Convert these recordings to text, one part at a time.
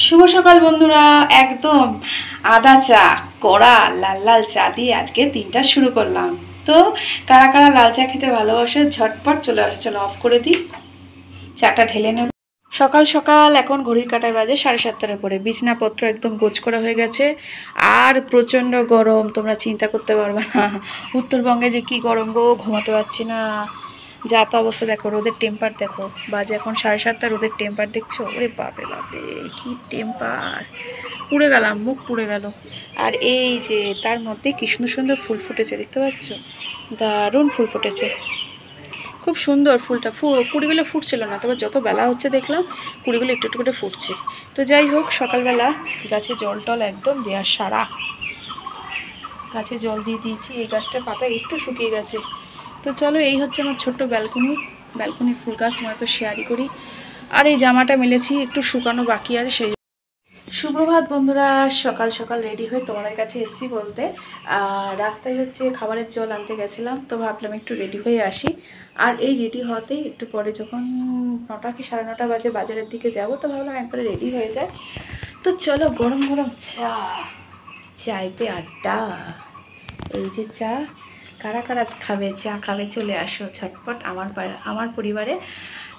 শুভ সকাল বন্ধুরা। একদম আদা চা কড়া লাল লাল চা দিয়ে আজকে দিনটা শুরু করলাম। তো কারা কারা লাল চা খেতে ভালোবাসে ঝটপট চলে আসে, চলো অফ করে দিই, চাটা ঢেলে নেব। সকাল সকাল এখন ঘড়ির কাঁটায় বাজে 7:30-এর উপরে। বিছনাপত্র একদম গোছ করা হয়ে গেছে। আর প্রচণ্ড গরম, তোমরা চিন্তা করতে পারবে না উত্তরবঙ্গে যে কি গরম গো, ঘুমাতে পারছি না। যা তো অবস্থা দেখো, রোদের টেম্পার দেখো, বাজে এখন 7:30, রোদের টেম্পার দেখছো? ওরে বাপরে বাপরে, কি টেম্পার! পুড়ে গেলাম, মুখ পুড়ে গেল। আর এই যে তার মধ্যে কি সুন্দর সুন্দর ফুল ফুটেছে, দেখতে পাচ্ছ? দারুণ ফুল ফুটেছে, খুব সুন্দর ফুলটা। কুড়িগুলো ফুটছিল না, তবে যত বেলা হচ্ছে দেখলাম কুড়িগুলো একটু একটু করে ফুটছে। তো যাই হোক, সকালবেলা গাছে জল টল একদম দেওয়ার সারা, গাছে জল দিয়ে দিয়েছি। এই গাছটার পাতা একটু শুকিয়ে গেছে। তো চলো, এই হচ্ছে আমার ছোট্ট ব্যালকনি ফুল গাছ, তোমার তো শেয়ারই করি। আর এই জামাটা মেলেছি, একটু শুকানো বাকি আছে সেই। সুপ্রভাত বন্ধুরা, সকাল সকাল রেডি হয়ে তোমাদের কাছে এসছি বলতে, রাস্তায় হচ্ছে খাবারের জল আনতে গেছিলাম, তো ভাবলাম একটু রেডি হয়ে আসি। আর এই রেডি হতেই একটু পরে যখন 9টা কি 9:30 বাজে, বাজারের দিকে যাব, তো ভাবলাম একবারে রেডি হয়ে যায়। তো চলো, গরম গরম চা, চাই পে আড্ডা। এই যে চা, কারা কারা খাবে, চা খাবে, চলে আসো ঝটপট আমার পরিবারে।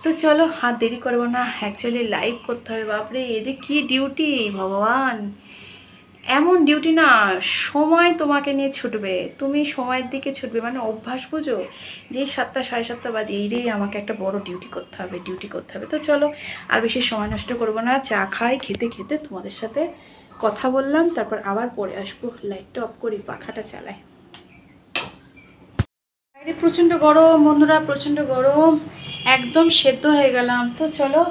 তো চলো, হাত দেরি করবো না, অ্যাকচুয়ালি লাইভ করতে হবে। বাপরে, এই যে কি ডিউটি ভগবান! এমন ডিউটি না, সময় তোমাকে নিয়ে ছুটবে, তুমি সময়ের দিকে ছুটবে, মানে অভ্যাস বুঝো, যে 7টা 7:30 বাজে, এই রে আমাকে একটা বড় ডিউটি করতে হবে। তো চলো, আর বেশি সময় নষ্ট করবো না, চা খাই, খেতে খেতে তোমাদের সাথে কথা বললাম, তারপর আবার পরে আসবো। লাইটটা অফ করি, পাখাটা চালাই। বাইরে প্রচণ্ড গরম বন্ধুরা, প্রচণ্ড গরম, একদম সেদ্ধ হয়ে গেলাম। তো চলো,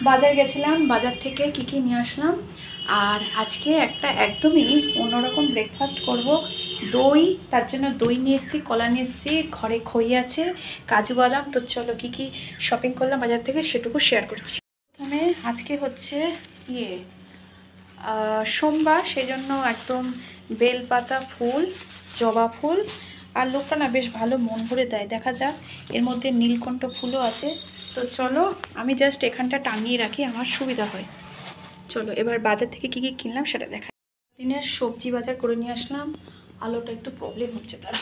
বাজার গেছিলাম, বাজার থেকে কি নিয়ে আসলাম। আর আজকে একটা একদমই অন্যরকম ব্রেকফাস্ট করব। দই, তার জন্য দই নিয়ে এসেছি, কলা নিয়ে এসেছি, ঘরে খই আছে, কাজু বাদাম। তো চলো, কি শপিং করলাম বাজার থেকে সেটুকু শেয়ার করছি। প্রথমে আজকে হচ্ছে সোমবার, সেই জন্য একদম বেলপাতা ফুল, জবা ফুল। আর লোকটা না বেশ ভালো মন ভরে দেয়, দেখা যাক। এর মধ্যে নীলকণ্ঠ ফুলও আছে। তো চলো, আমি জাস্ট এখানটা টাঙিয়ে রাখি, আমার সুবিধা হয়। চলো, এবার বাজার থেকে কি কিনলাম সেটা দেখা। দিনের সবজি বাজার করে নিয়ে আসলাম। আলুটা একটু প্রবলেম হচ্ছে, তারা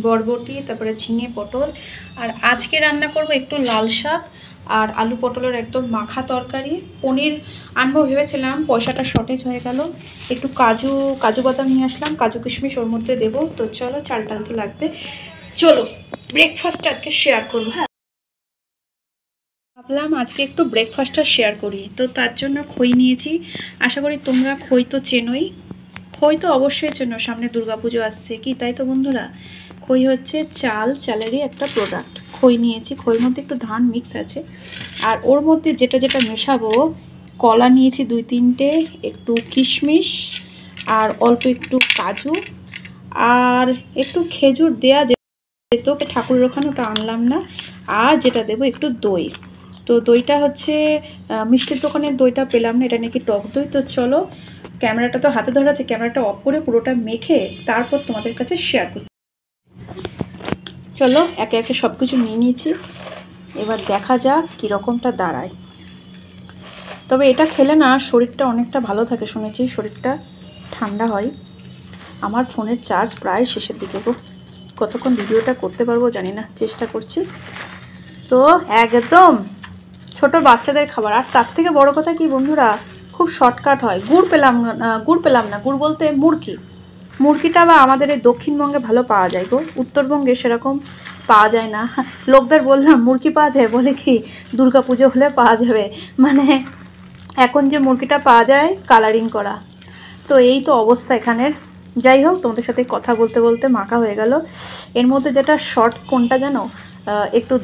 বরবটি, তারপরে ঝিঙে, পটল। আর আজকে রান্না করব একটু লাল শাক আর আলু পটলের একদম মাখা তরকারি। পনির আনবো ভেবেছিলাম, পয়সাটা শর্টেজ হয়ে গেল। একটু কাজু বাদাম নিয়ে আসলাম, কাজু কিশমিশ ওর মধ্যে দেবো। তো চলো, চাল টাল তো লাগবে। চলো, ব্রেকফাস্টটা আজকে শেয়ার করবো। হ্যাঁ, ভাবলাম আজকে একটু ব্রেকফাস্টটা শেয়ার করি। তো তার জন্য খই নিয়েছি। আশা করি তোমরা খই তো চেনোই, খই তো অবশ্যই চেনো, সামনে দুর্গাপুজো আসছে কি, তাই তো বন্ধুরা? খই হচ্ছে চালেরই একটা প্রোডাক্ট। খই নিয়েছি, খইয়ের মধ্যে একটু ধান মিক্স আছে। আর ওর মধ্যে যেটা মেশাবো, কলা নিয়েছি 2-3টে, একটু কিশমিশ, আর অল্প একটু কাজু, আর একটু খেজুর দেয়া যেত, ঠাকুরের ওখানে, ওটা আনলাম না। আর যেটা দেবো একটু দই। তো দইটা হচ্ছে মিষ্টির দোকানের দইটা পেলাম না, এটা নাকি টক দই। তো চলো, ক্যামেরাটা তো হাতে ধরা আছে, ক্যামেরাটা অফ করে পুরোটা মেখে তারপর তোমাদের কাছে শেয়ার করছি। চলো, একে একে সব কিছু নিয়ে নিয়েছি, এবার দেখা যাক কীরকমটা দাঁড়ায়। তবে এটা খেলে না শরীরটা অনেকটা ভালো থাকে, শুনেছি শরীরটা ঠান্ডা হয়। আমার ফোনের চার্জ প্রায় শেষের দিকে গো, কতক্ষণ ভিডিওটা করতে পারবো জানি না, চেষ্টা করছি। তো একদম ছোট বাচ্চাদের খাবার। আর তার থেকে বড় কথা কি বন্ধুরা, খুব শর্টকাট হয়। গুড় পেলাম না, গুড় বলতে মুরগিটা বা আমাদের এই দক্ষিণবঙ্গে ভালো পাওয়া যায় গো, উত্তরবঙ্গে সেরকম পাওয়া যায় না। লোকদের বললাম মুরগি পাওয়া যায়, বলে কি দুর্গাপুজো হলে পাওয়া যাবে, মানে এখন যে মুরগিটা পাওয়া যায় কালারিং করা। তো এই তো অবস্থা এখানের। যাই হোক, তোমাদের সাথে কথা বলতে বলতে মাখা হয়ে গেল। এর মধ্যে যেটা শর্ট কোনটা জানো, একটু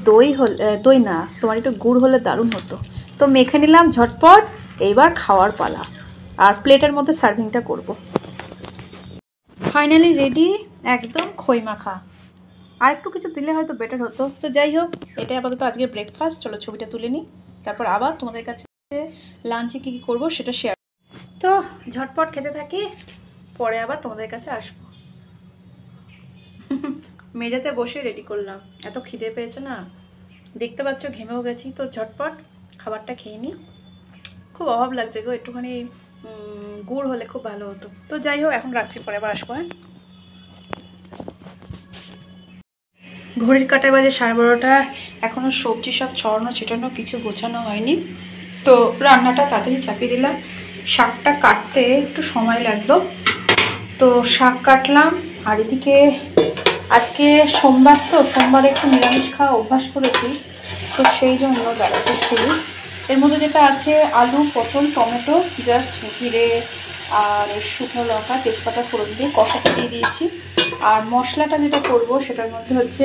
দই না, তোমার একটু গুড় হলে দারুণ হতো। তো মেখে নিলাম ঝটপট, এইবার খাওয়ার পালা। আর প্লেটের মধ্যে সার্ভিংটা করব। ফাইনালি রেডি, একদম খই মাখা। আর একটু কিছু দিলে হয়তো বেটার হতো। তো যাই হোক, এটাই আপাতত আজকে ব্রেকফাস্ট। চলো ছবিটা তুলে নিই, তারপর আবার তোমাদের কাছে লাঞ্চে কী করবো সেটা শেয়ার। তো ঝটপট খেতে থাকি, পরে আবার তোমাদের কাছে আসবো। মেঝেতে বসে রেডি করলাম, এত খিদে পেয়েছে না, দেখতে পাচ্ছ ঘেমেও গেছি। তো ঝটপট খাবারটা খেয়ে নিই, খুব অভাব লাগছে গো, একটুখানি গুড় হলে খুব ভালো হতো। তো যাই হোক, এখন রাখছি, পরে আবার আসবো। হ্যাঁ, ঘড়ির কাঁটায় বাজে 12:30। এখনও সবজি সব ছড়ানো ছিটানো কিছু গোছানো হয়নি। তো রান্নাটা তাড়াতাড়ি চাপিয়ে দিলাম। শাকটা কাটতে একটু সময় লাগলো, তো শাক কাটলাম। আর এদিকে আজকে সোমবার, তো সোমবারে একটু নিরামিষ খাওয়া অভ্যাস করেছি, তো সেই জন্য বেড়াতে শুরু। এর মধ্যে যেটা আছে আলু, পটল, টমেটো, জাস্ট জিরে আর শুকনো লঙ্কা তেজপাতা ফোড়ন দিয়ে কষাতে দিয়ে দিয়েছি। আর মশলাটা যেটা করব সেটার মধ্যে হচ্ছে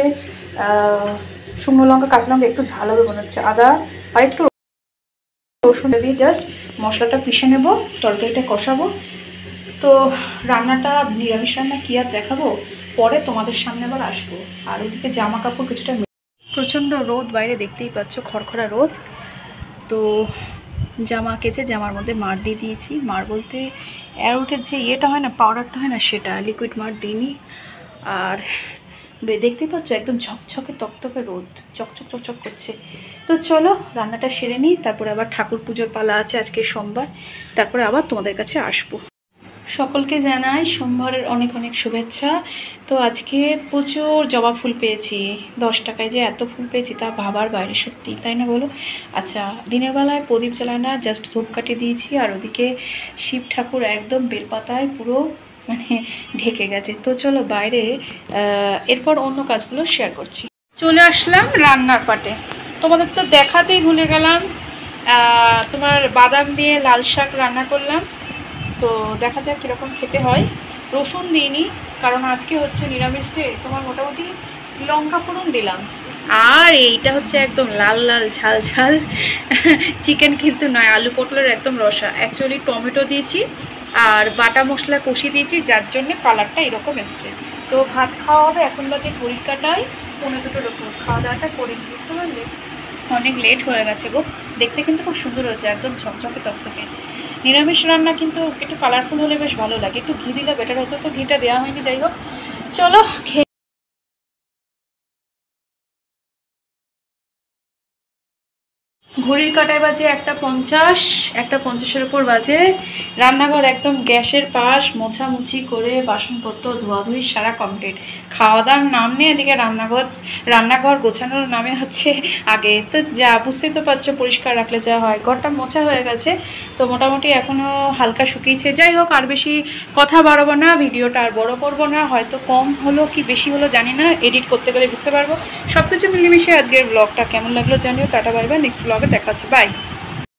শুকনো লঙ্কা, কাঁচা লঙ্কা, একটু ঝাল হবে মনে হচ্ছে, আদা আর একটু রসুন দিয়ে জাস্ট মশলাটা পিষে নেব, তরকারিটা কষাবো। তো রান্নাটা নিরামিষ রান্না কী আর দেখাবো, পরে তোমাদের সামনে আবার আসবো। আর ওদিকে জামা কাপড় কিছুটা, প্রচণ্ড রোদ বাইরে, দেখতেই পাচ্ছ খড়খড়া রোদ। তো জামা কেচে জামার মধ্যে মার দিয়ে দিয়েছি। মার বলতে অ্যারোটের যে ইয়েটা হয় না, পাউডারটা হয় না, সেটা, লিকুইড মার দিইনি। আর দেখতেই পাচ্ছ একদম ঝকঝকে তকতকে রোদ, চকচক চকচক করছে। তো চলো রান্নাটা সেরে নিই, তারপরে আবার ঠাকুর পুজোর পালা আছে, আজকে সোমবার, তারপরে আবার তোমাদের কাছে আসবো। সকলকে জানাই সোমবারের অনেক অনেক শুভেচ্ছা। তো আজকে প্রচুর জবা ফুল পেয়েছি, 10 টাকায় যে এত ফুল পেয়েছি তা ভাবার বাইরে, সত্যি তাই না বলো? আচ্ছা, দিনের বেলায় প্রদীপ জ্বালায় না, জাস্ট ধূপকাঠি দিয়েছি। আর ওদিকে শিব ঠাকুর একদম বেলপাতায় পুরো মানে ঢেকে গেছে। তো চলো বাইরে এরপর অন্য কাজগুলো শেয়ার করছি। চলে আসলাম রান্নার পাটে, তোমাদের তো দেখাতেই ভুলে গেলাম। তোমার বাদাম দিয়ে লাল শাক রান্না করলাম, তো দেখা যাক কীরকম খেতে হয়। রসুন দিইনি, কারণ আজকে হচ্ছে নিরামিষ ডে। তোমার মোটামুটি লঙ্কা ফোড়ন দিলাম। আর এইটা হচ্ছে একদম লাল লাল ঝাল ঝাল চিকেন কিন্তু নয়, আলু পটলের একদম রসা। অ্যাকচুয়ালি টমেটো দিয়েছি আর বাটা মশলা কষিয়ে দিয়েছি, যার জন্য কালারটা এরকম এসছে। তো ভাত খাওয়া হবে, এখন বাজে ঘড়ির কাঁটায় 1:45 রকম। খাওয়া দাওয়াটা করে বুঝতে পারলে অনেক লেট হয়ে গেছে গো। দেখতে কিন্তু খুব সুন্দর হয়েছে, একদম ঝকঝকে তকতকে। নিরামিষ রান্না কিন্তু একটু কালারফুল হলে বেশ ভালো লাগে, একটু ঘি দিলে বেটার হতো, তো ঘিটা দেওয়া হয়নি। যাই হোক, চলো খেয়ে। ঘড়ির কাঁটায় বাজে 1:50, 1:50-এর উপর বাজে। রান্নাঘর একদম গ্যাসের পাশ মোছামুছি করে বাসনপত্র ধোয়াধুয়ি সারা কমপ্লিট। খাওয়া দাওয়ার নাম নেই, এদিকে রান্নাঘর গোছানোর নামে হচ্ছে আগে। তো যা বুঝতেই তো পারছো, পরিষ্কার রাখলে যা হয়। ঘরটা মোছা হয়ে গেছে, তো মোটামুটি এখনও হালকা শুকিয়েছে। যাই হোক, আর বেশি কথা বাড়াবো না, ভিডিওটা আর বড় করবো না। হয়তো কম হলো কি বেশি হলো জানি না, এডিট করতে গেলে বুঝতে পারবো। সব কিছু মিলেমিশে আজকের ব্লগটা কেমন লাগলো জানিও। টাটা বাই বাই, নেক্সট ব্লগে দেখা হচ্ছে, বাই।